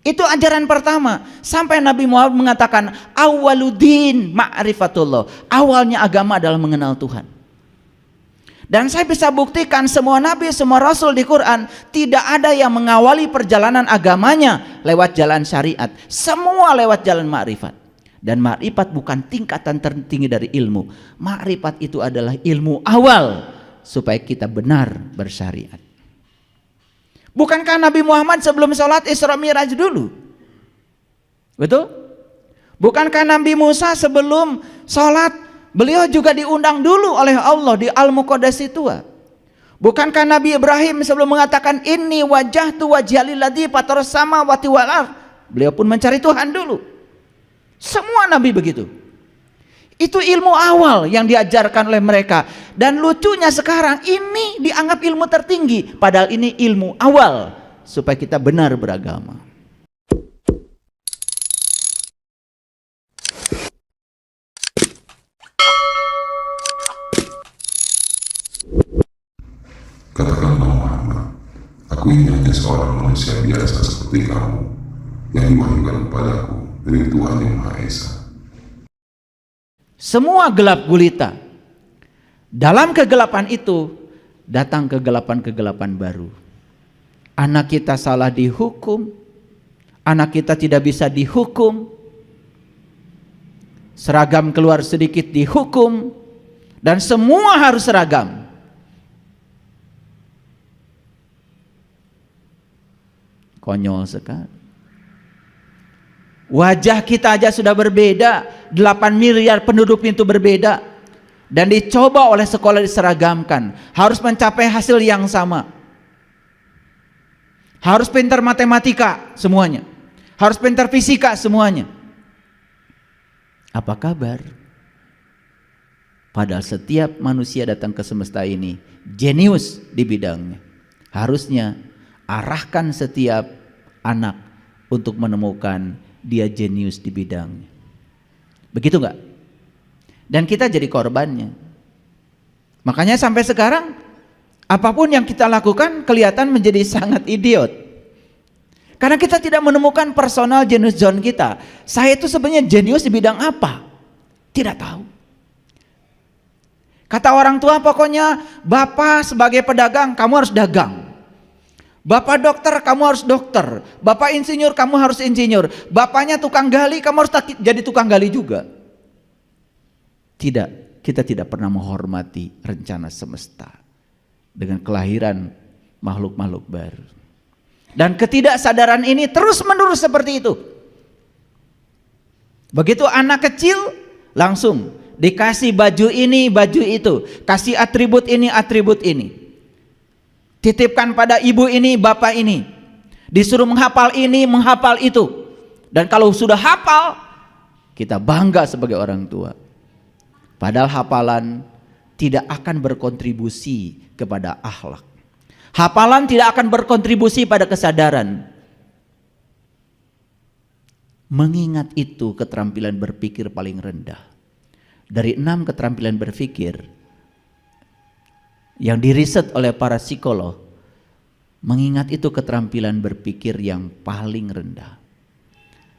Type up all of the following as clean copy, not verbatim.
Itu ajaran pertama. Sampai Nabi Muhammad mengatakan awwaluddin ma'rifatullah. Awalnya agama adalah mengenal Tuhan. Dan saya bisa buktikan semua nabi, semua rasul di Quran tidak ada yang mengawali perjalanan agamanya lewat jalan syariat. Semua lewat jalan ma'rifat. Dan ma'rifat bukan tingkatan tertinggi dari ilmu. Ma'rifat itu adalah ilmu awal supaya kita benar bersyariat. Bukankah Nabi Muhammad sebelum sholat Isra Mi'raj dulu? Betul? Bukankah Nabi Musa sebelum sholat beliau juga diundang dulu oleh Allah di Al-Muqaddas Tua? Bukankah Nabi Ibrahim sebelum mengatakan inni wajjahtu wajhiya lilladzi fataras samawati wal ardh, beliau pun mencari Tuhan dulu. Semua nabi begitu. Itu ilmu awal yang diajarkan oleh mereka. Dan lucunya sekarang ini dianggap ilmu tertinggi, padahal ini ilmu awal supaya kita benar beragama. Katakanlah Muhammad, aku ini hanya seorang manusia biasa seperti kamu yang diwahyukan kepadaku dari Tuhan Yang Maha Esa. Semua gelap gulita. Dalam kegelapan itu datang kegelapan-kegelapan baru. Anak kita salah dihukum, anak kita tidak bisa dihukum, seragam keluar sedikit dihukum, dan semua harus seragam. Konyol sekali. Wajah kita aja sudah berbeda, 8 miliar penduduk itu berbeda, dan dicoba oleh sekolah diseragamkan, harus mencapai hasil yang sama, harus pintar matematika semuanya, harus pintar fisika semuanya. Apa kabar? Padahal setiap manusia datang ke semesta ini jenius di bidangnya. Harusnya arahkan setiap anak untuk menemukan dia jenius di bidangnya. Begitu enggak? Dan kita jadi korbannya. Makanya sampai sekarang apapun yang kita lakukan kelihatan menjadi sangat idiot. Karena kita tidak menemukan personal jenius zone kita. Saya itu sebenarnya jenius di bidang apa? Tidak tahu. Kata orang tua pokoknya, Bapak sebagai pedagang kamu harus dagang. Bapak dokter, kamu harus dokter. Bapak insinyur, kamu harus insinyur. Bapaknya tukang gali, kamu harus jadi tukang gali juga. Tidak, kita tidak pernah menghormati rencana semesta dengan kelahiran makhluk-makhluk baru. Dan ketidaksadaran ini terus-menerus seperti itu. Begitu anak kecil, langsung dikasih baju ini, baju itu. Kasih atribut ini, atribut ini. Titipkan pada ibu ini, bapak ini. Disuruh menghafal ini, menghafal itu. Dan kalau sudah hafal, kita bangga sebagai orang tua. Padahal hafalan tidak akan berkontribusi kepada akhlak. Hafalan tidak akan berkontribusi pada kesadaran. Mengingat itu keterampilan berpikir paling rendah. Dari 6 keterampilan berpikir yang diriset oleh para psikolog, mengingat itu keterampilan berpikir yang paling rendah.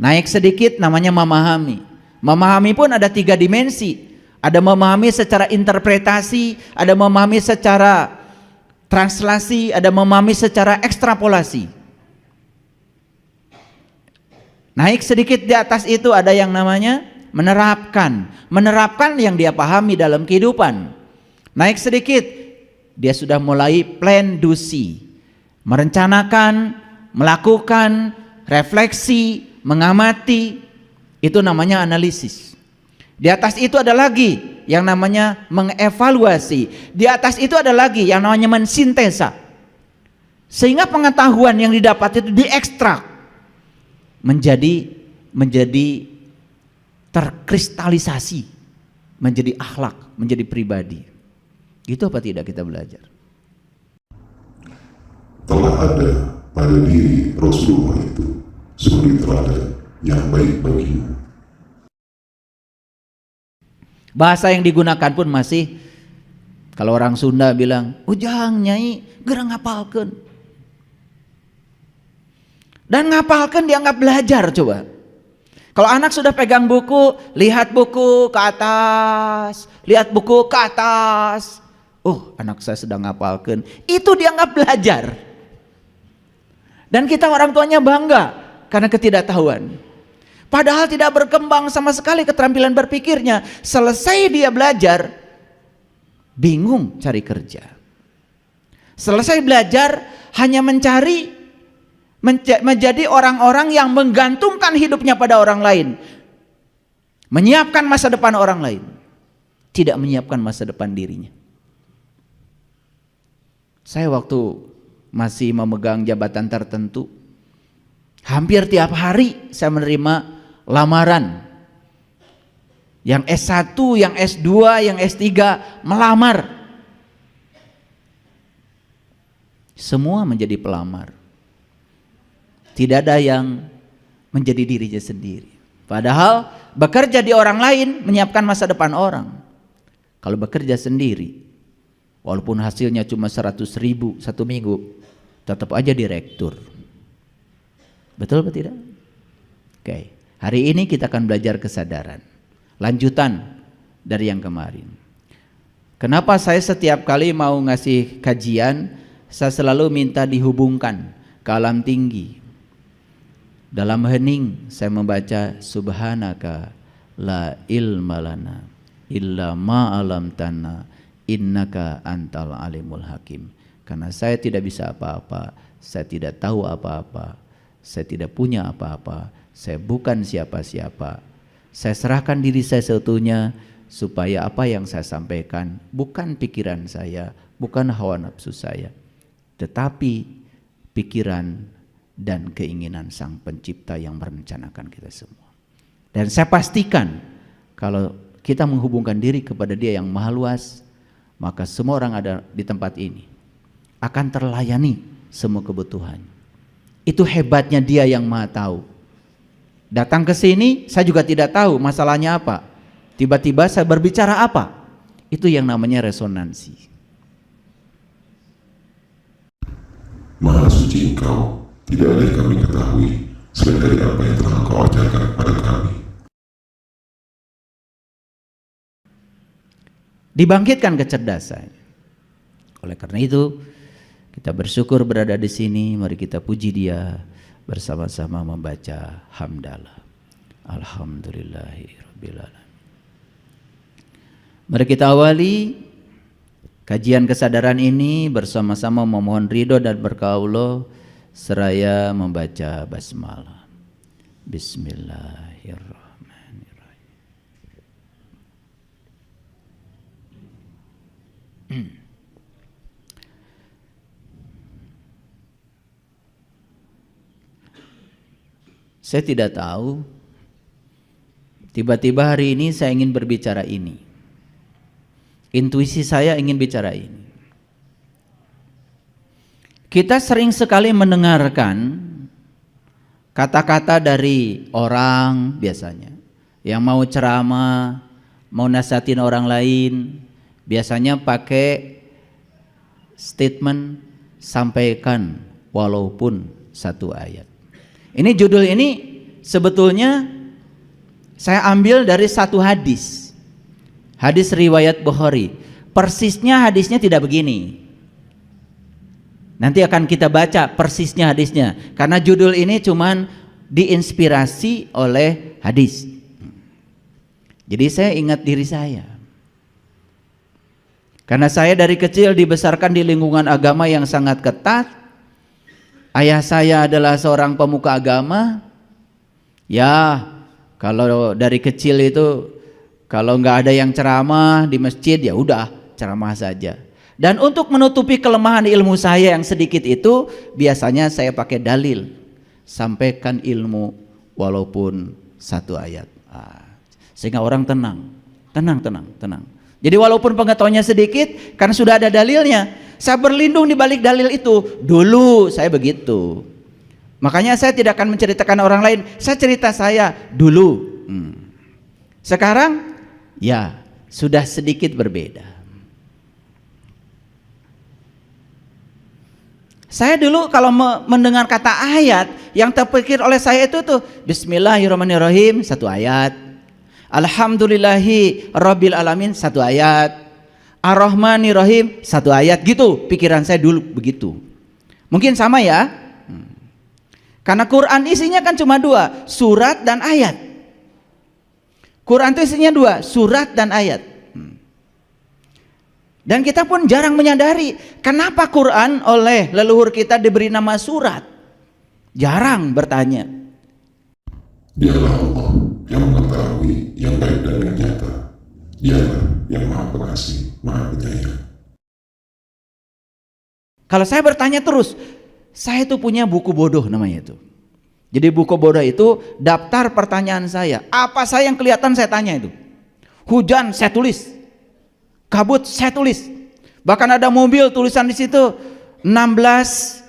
Naik sedikit namanya memahami. Memahami pun ada 3 dimensi. Ada memahami secara interpretasi, ada memahami secara translasi, ada memahami secara ekstrapolasi. Naik sedikit di atas itu ada yang namanya menerapkan. Menerapkan yang dia pahami dalam kehidupan. Naik sedikit dia sudah mulai plan do see, merencanakan, melakukan, refleksi, mengamati. Itu namanya analisis. Di atas itu ada lagi yang namanya mengevaluasi. Di atas itu ada lagi yang namanya mensintesa. Sehingga pengetahuan yang didapat itu diekstrak menjadi terkristalisasi, menjadi akhlak, menjadi pribadi. Itu apa tidak kita belajar? Telah ada pada diri Rasulullah itu suri teladan yang baik bagimu. Bahasa yang digunakan pun masih, kalau orang Sunda bilang, ujang nyai gerang ngapalkeun. Dan ngapalkan dianggap belajar coba. Kalau anak sudah pegang buku, lihat buku ke atas, lihat buku ke atas. Oh, anak saya sedang ngapalkan. Itu dianggap belajar. Dan kita orang tuanya bangga karena ketidaktahuan. Padahal tidak berkembang sama sekali keterampilan berpikirnya. Selesai dia belajar, bingung cari kerja. Selesai belajar, hanya menjadi orang-orang yang menggantungkan hidupnya pada orang lain, menyiapkan masa depan orang lain, tidak menyiapkan masa depan dirinya. Saya waktu masih memegang jabatan tertentu, hampir tiap hari saya menerima lamaran, yang S1, yang S2, yang S3 melamar, semua menjadi pelamar. Tidak ada yang menjadi dirinya sendiri. Padahal bekerja di orang lain menyiapkan masa depan orang. Kalau bekerja sendiri, walaupun hasilnya cuma 100.000 satu minggu, tetap aja direktur. Betul atau tidak? Oke, hari ini kita akan belajar kesadaran. Lanjutan dari yang kemarin. Kenapa saya setiap kali mau ngasih kajian, saya selalu minta dihubungkan ke alam tinggi. Dalam hening saya membaca subhanaka la ilma lana illa ma 'allamtana innaka antal alimul hakim. Karena saya tidak bisa apa-apa, saya tidak tahu apa-apa, saya tidak punya apa-apa, saya bukan siapa-siapa. Saya serahkan diri saya seutuhnya supaya apa yang saya sampaikan bukan pikiran saya, bukan hawa nafsu saya, tetapi pikiran dan keinginan Sang Pencipta yang merencanakan kita semua. Dan saya pastikan kalau kita menghubungkan diri kepada Dia yang maha luas, maka semua orang ada di tempat ini akan terlayani semua kebutuhan. Itu hebatnya Dia yang maha tahu. Datang ke sini saya juga tidak tahu masalahnya apa, tiba-tiba saya berbicara apa. Itu yang namanya resonansi. Maha suci Engkau, tidak ada yang kami ketahui selain dari apa yang telah Engkau ajarkan kepada kami. Dibangkitkan kecerdasan. Oleh karena itu, kita bersyukur berada di sini. Mari kita puji Dia bersama-sama membaca hamdalah. Alhamdulillahirabbil alamin. Mari kita awali kajian kesadaran ini bersama-sama memohon ridho dan berkah Allah seraya membaca basmalah. Bismillahirrahmanirrahim. Saya tidak tahu, tiba-tiba hari ini saya ingin berbicara ini. Intuisi saya ingin bicara ini. Kita sering sekali mendengarkan kata-kata dari orang biasanya yang mau ceramah, mau nasihatin orang lain, biasanya pakai statement sampaikan walaupun satu ayat. Ini judul ini sebetulnya saya ambil dari satu hadis. Hadis riwayat Bukhari. Persisnya hadisnya tidak begini. Nanti akan kita baca persisnya hadisnya. Karena judul ini cuman diinspirasi oleh hadis. Jadi saya ingat diri saya. Karena saya dari kecil dibesarkan di lingkungan agama yang sangat ketat. Ayah saya adalah seorang pemuka agama. Ya, kalau dari kecil itu kalau nggak ada yang ceramah di masjid ya udah ceramah saja. Dan untuk menutupi kelemahan ilmu saya yang sedikit itu, biasanya saya pakai dalil. Sampaikan ilmu walaupun satu ayat. Sehingga orang tenang. Jadi walaupun pengetahuannya sedikit, karena sudah ada dalilnya, saya berlindung di balik dalil itu. Dulu saya begitu. Makanya saya tidak akan menceritakan orang lain. Saya cerita saya dulu. Sekarang ya sudah sedikit berbeda. Saya dulu kalau mendengar kata ayat, yang terpikir oleh saya itu tuh Bismillahirrahmanirrahim, satu ayat. Alhamdulillahi Rabbil Alamin, satu ayat. Ar-Rahmanirrahim, satu ayat, gitu. Pikiran saya dulu begitu. Mungkin sama ya. Karena Quran isinya kan cuma dua, surat dan ayat. Quran itu isinya dua, surat dan ayat. Dan kita pun jarang menyadari kenapa Quran oleh leluhur kita diberi nama surat. Jarang bertanya. Dialah Allah yang mengetahui yang baik dan yang nyata. Dialah yang Maha Pengasih, Maha Penyayang. Kalau saya bertanya terus, saya itu punya buku bodoh namanya itu. Jadi buku bodoh itu daftar pertanyaan saya. Apa saya yang kelihatan saya tanya itu. Hujan saya tulis. Kabut saya tulis. Bahkan ada mobil tulisan di situ 16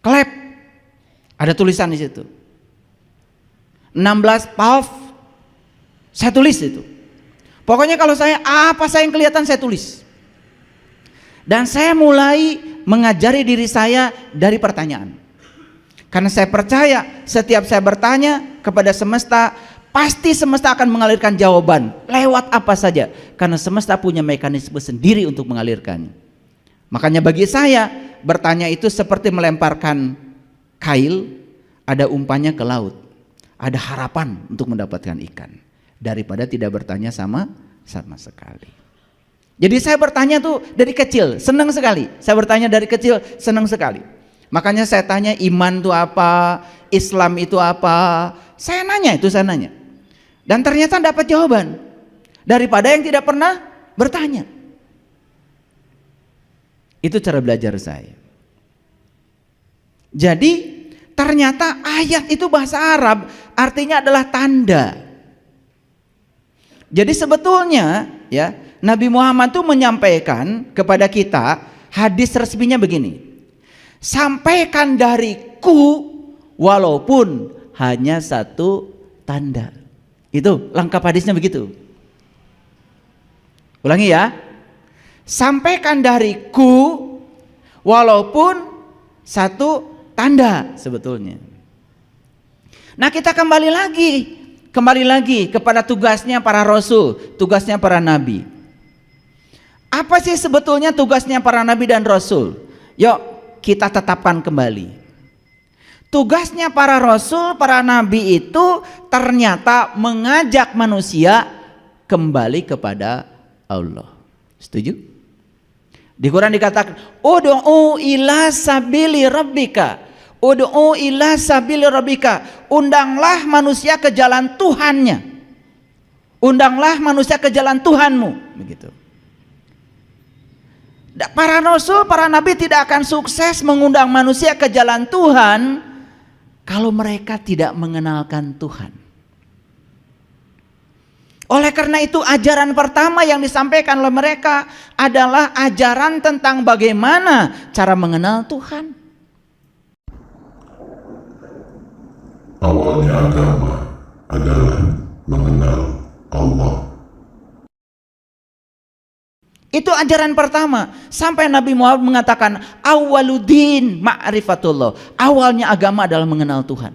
klep. Ada tulisan di situ. 16 valve saya tulis itu. Pokoknya kalau saya apa saya yang kelihatan saya tulis. Dan saya mulai mengajari diri saya dari pertanyaan. Karena saya percaya setiap saya bertanya kepada semesta, pasti semesta akan mengalirkan jawaban lewat apa saja. Karena semesta punya mekanisme sendiri untuk mengalirkannya. Makanya bagi saya bertanya itu seperti melemparkan kail, ada umpannya ke laut. Ada harapan untuk mendapatkan ikan. Daripada tidak bertanya sama sekali. Jadi saya bertanya tuh dari kecil, senang sekali. Saya bertanya dari kecil, senang sekali. Makanya saya tanya iman itu apa, Islam itu apa. Saya nanya. Dan ternyata dapat jawaban daripada yang tidak pernah bertanya. Itu cara belajar saya. Jadi ternyata ayat itu bahasa Arab, artinya adalah tanda. Jadi sebetulnya ya, Nabi Muhammad itu menyampaikan kepada kita hadis resminya begini. Sampaikan dariku walaupun hanya satu tanda. Itu lengkap hadisnya begitu. Ulangi ya. Sampaikan dariku walaupun satu tanda sebetulnya. Nah, kita kembali lagi kepada tugasnya para rasul, tugasnya para nabi. Apa sih sebetulnya tugasnya para nabi dan rasul? Yuk kita tetapkan kembali. Tugasnya para rasul, para nabi itu ternyata mengajak manusia kembali kepada Allah. Setuju? Di Quran dikatakan, ud'u ila sabili rabbika. Ud'u ila sabili rabbika. Undanglah manusia ke jalan Tuhannya. Undanglah manusia ke jalan Tuhanmu. Begitu. Para rasul, para nabi tidak akan sukses mengundang manusia ke jalan Tuhan kalau mereka tidak mengenalkan Tuhan. Oleh karena itu ajaran pertama yang disampaikan oleh mereka adalah ajaran tentang bagaimana cara mengenal Tuhan. Awalnya agama adalah mengenal Allah. Itu ajaran pertama. Sampai Nabi Muhammad mengatakan awwaluddin ma'rifatullah. Awalnya agama adalah mengenal Tuhan.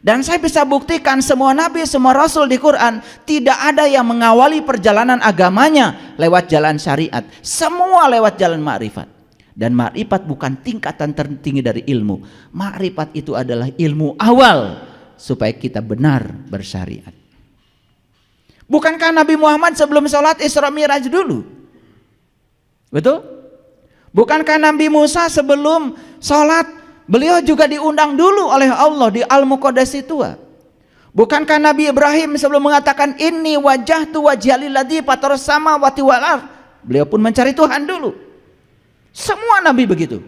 Dan saya bisa buktikan semua nabi, semua rasul di Quran tidak ada yang mengawali perjalanan agamanya lewat jalan syariat. Semua lewat jalan ma'rifat. Dan ma'rifat bukan tingkatan tertinggi dari ilmu. Ma'rifat itu adalah ilmu awal supaya kita benar bersyariat. Bukankah Nabi Muhammad sebelum sholat Isra Mi'raj dulu? Betul? Bukankah Nabi Musa sebelum sholat beliau juga diundang dulu oleh Allah di Al-Muqaddas itu? Bukankah Nabi Ibrahim sebelum mengatakan inni wajjahtu wajhiya lilladzi fataras samawati wal ardh, beliau pun mencari Tuhan dulu. Semua nabi begitu.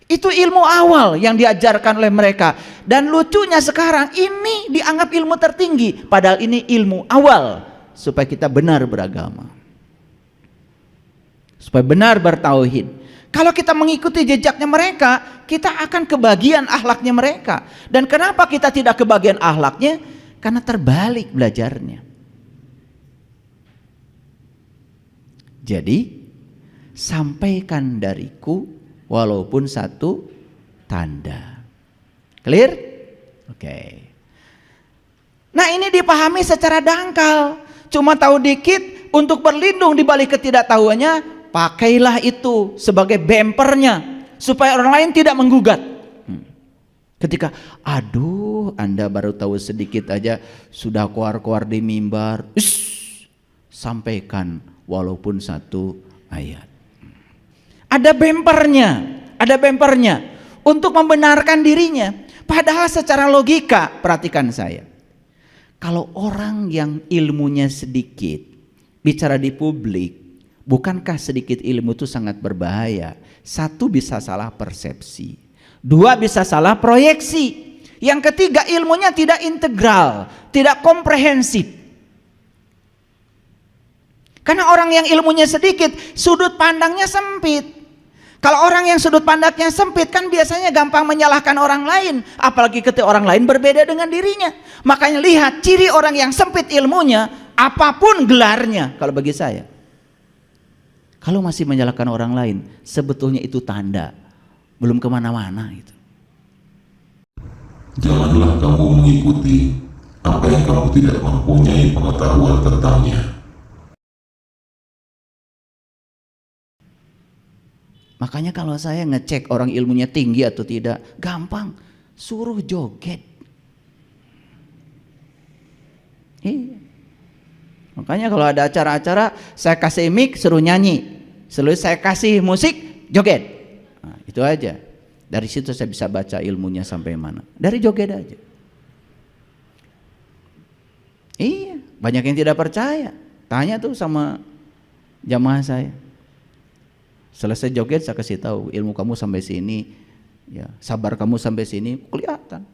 Itu ilmu awal yang diajarkan oleh mereka. Dan lucunya sekarang ini dianggap ilmu tertinggi, padahal ini ilmu awal supaya kita benar beragama, supaya benar bertauhid. Kalau kita mengikuti jejaknya mereka, kita akan kebagian akhlaknya mereka. Dan kenapa kita tidak kebagian akhlaknya? Karena terbalik belajarnya. Jadi sampaikan dariku walaupun satu tanda. Clear? Oke. Nah, ini dipahami secara dangkal. Cuma tahu dikit, untuk berlindung di balik ketidaktahuannya, pakailah itu sebagai bempernya supaya orang lain tidak menggugat. Ketika, aduh, Anda baru tahu sedikit aja sudah keluar-keluar di mimbar, sampaikan walaupun satu ayat. Ada bempernya untuk membenarkan dirinya. Padahal secara logika, perhatikan saya, kalau orang yang ilmunya sedikit bicara di publik, bukankah sedikit ilmu itu sangat berbahaya? Satu, bisa salah persepsi. Dua, bisa salah proyeksi. Yang ketiga, ilmunya tidak integral, tidak komprehensif. Karena orang yang ilmunya sedikit, sudut pandangnya sempit. Kalau orang yang sudut pandangnya sempit kan biasanya gampang menyalahkan orang lain, apalagi ketika orang lain berbeda dengan dirinya. Makanya lihat ciri orang yang sempit ilmunya, apapun gelarnya, kalau bagi saya, kalau masih menyalahkan orang lain, sebetulnya itu tanda belum kemana-mana gitu. Janganlah kamu mengikuti apa yang kamu tidak mempunyai pengetahuan tentangnya. Makanya kalau saya ngecek orang ilmunya tinggi atau tidak, gampang, suruh joget. Iya. Makanya kalau ada acara-acara, saya kasih mic suruh nyanyi, selalu saya kasih musik joget. Nah, itu aja. Dari situ saya bisa baca ilmunya sampai mana. Dari joget aja. Iya, banyak yang tidak percaya. Tanya tuh sama jamaah saya. Selesai joget saya kasih tahu, ilmu kamu sampai sini, ya, sabar kamu sampai sini, kelihatan.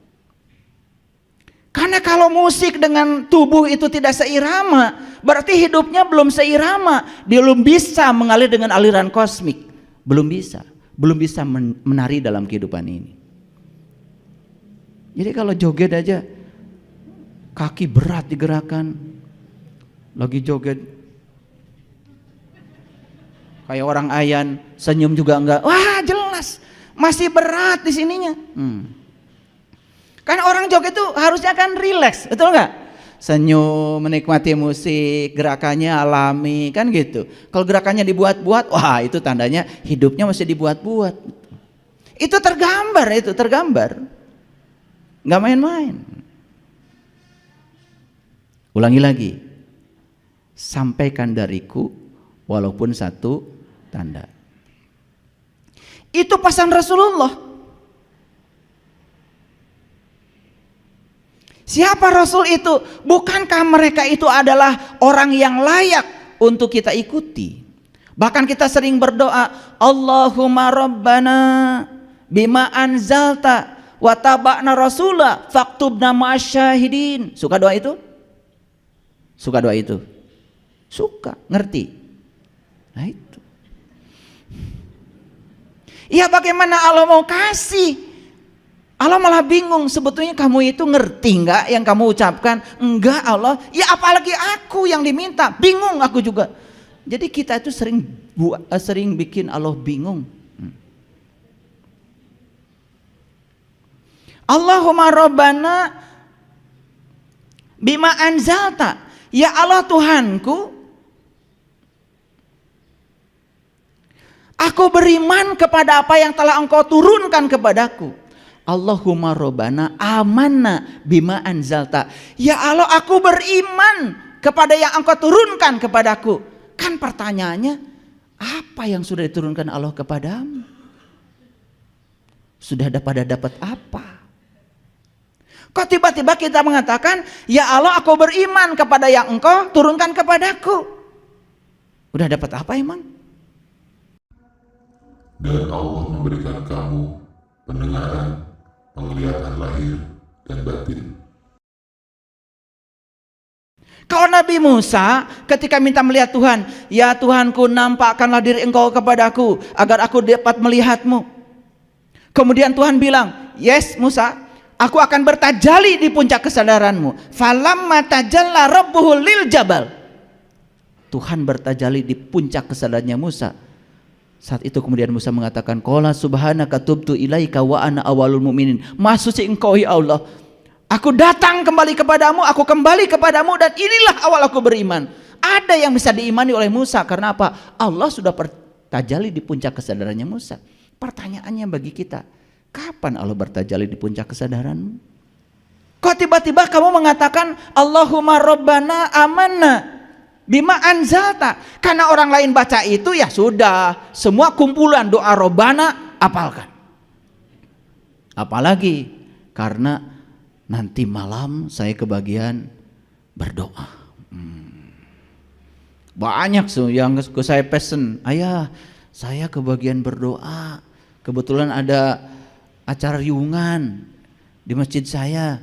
Karena kalau musik dengan tubuh itu tidak seirama, berarti hidupnya belum seirama, dia belum bisa mengalir dengan aliran kosmik, belum bisa menari dalam kehidupan ini. Jadi kalau joget aja, kaki berat digerakkan, lagi joget. Kayak orang ayan, senyum juga enggak. Wah, jelas masih berat di sininya. Kan orang joget itu harusnya kan rileks, betul enggak? Senyum, menikmati musik, gerakannya alami, kan gitu. Kalau gerakannya dibuat-buat, wah itu tandanya hidupnya masih dibuat-buat. Itu tergambar, nggak main-main. Ulangi lagi, sampaikan dariku walaupun satu tanda. Itu pesan Rasulullah. Siapa Rasul itu? Bukankah mereka itu adalah orang yang layak untuk kita ikuti? Bahkan kita sering berdoa, Allahumma rabbana bima anzalta wa taba'na rasula faktubna ma'asyahidin. Suka doa itu? Suka doa itu? Suka, ngerti? Nah itu. Ya bagaimana Allah mau kasih? Allah malah bingung, sebetulnya kamu itu ngerti enggak yang kamu ucapkan? Enggak Allah, ya apalagi aku yang diminta, bingung aku juga. Jadi kita itu sering bikin Allah bingung. Allahumma rabbana bima anzalta, ya Allah Tuhanku, aku beriman kepada apa yang telah Engkau turunkan kepadaku. Allahumma robbana amanna bima anzalta. Ya Allah, aku beriman kepada yang Engkau turunkan kepadaku. Kan pertanyaannya, apa yang sudah diturunkan Allah kepadamu? Sudah dapat apa? Kok tiba-tiba kita mengatakan, ya Allah aku beriman kepada yang Engkau turunkan kepadaku. Udah dapat apa emang? Dan Allah memberikan kamu pendengaran, penglihatan lahir dan batin. Kalau Nabi Musa ketika minta melihat Tuhan, ya Tuhanku nampakkanlah diri Engkau kepadaku agar aku dapat melihatmu. Kemudian Tuhan bilang, yes Musa, aku akan bertajali di puncak kesadaranmu. Falamma tajalla rabbuhu lil jabal. Tuhan bertajalli di puncak kesadarannya Musa. Saat itu kemudian Musa mengatakan, qala subhanaka tubtu ilaika wa ana awalul mu'minin. Maha suci engkau ya Allah, aku datang kembali kepadamu, aku kembali kepadamu, dan inilah awal aku beriman. Ada yang bisa diimani oleh Musa, karena apa? Allah sudah bertajalli di puncak kesadarannya Musa. Pertanyaannya bagi kita, kapan Allah bertajalli di puncak kesadaranmu? Kok tiba-tiba kamu mengatakan Allahumma rabbana amanna bima anzalta? Karena orang lain baca itu ya sudah, semua kumpulan doa robbana apalkan. Apalagi karena nanti malam saya kebagian berdoa. Banyak yang saya pesen, ayah saya kebagian berdoa, kebetulan ada acara riungan di masjid saya,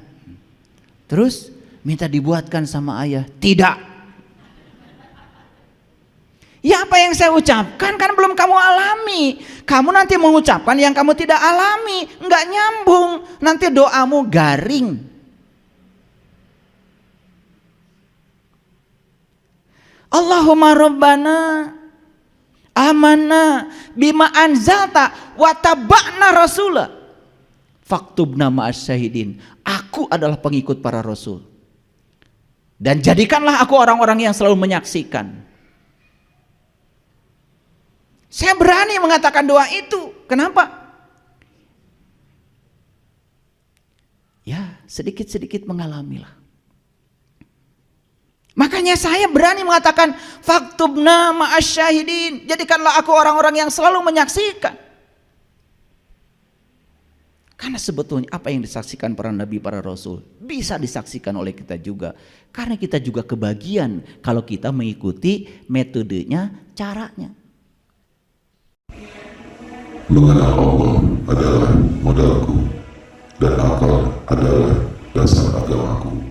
terus minta dibuatkan sama ayah. Tidak. Ya apa yang saya ucapkan kan belum kamu alami. Kamu nanti mengucapkan yang kamu tidak alami, nggak nyambung. Nanti doamu garing. Allahumma rabbana amanna bima anzalta wa taba'na rasulah faktubna ma'as syahidin. Aku adalah pengikut para rasul, dan jadikanlah aku orang-orang yang selalu menyaksikan. Saya berani mengatakan doa itu. Kenapa? Ya sedikit-sedikit mengalamilah. Makanya saya berani mengatakan faktubna ma'as syahidin. Jadikanlah aku orang-orang yang selalu menyaksikan. Karena sebetulnya apa yang disaksikan para nabi, para rasul bisa disaksikan oleh kita juga. Karena kita juga kebagian kalau kita mengikuti metodenya, caranya. Mengenal Allah adalah modalku, dan akal adalah dasar agamaku.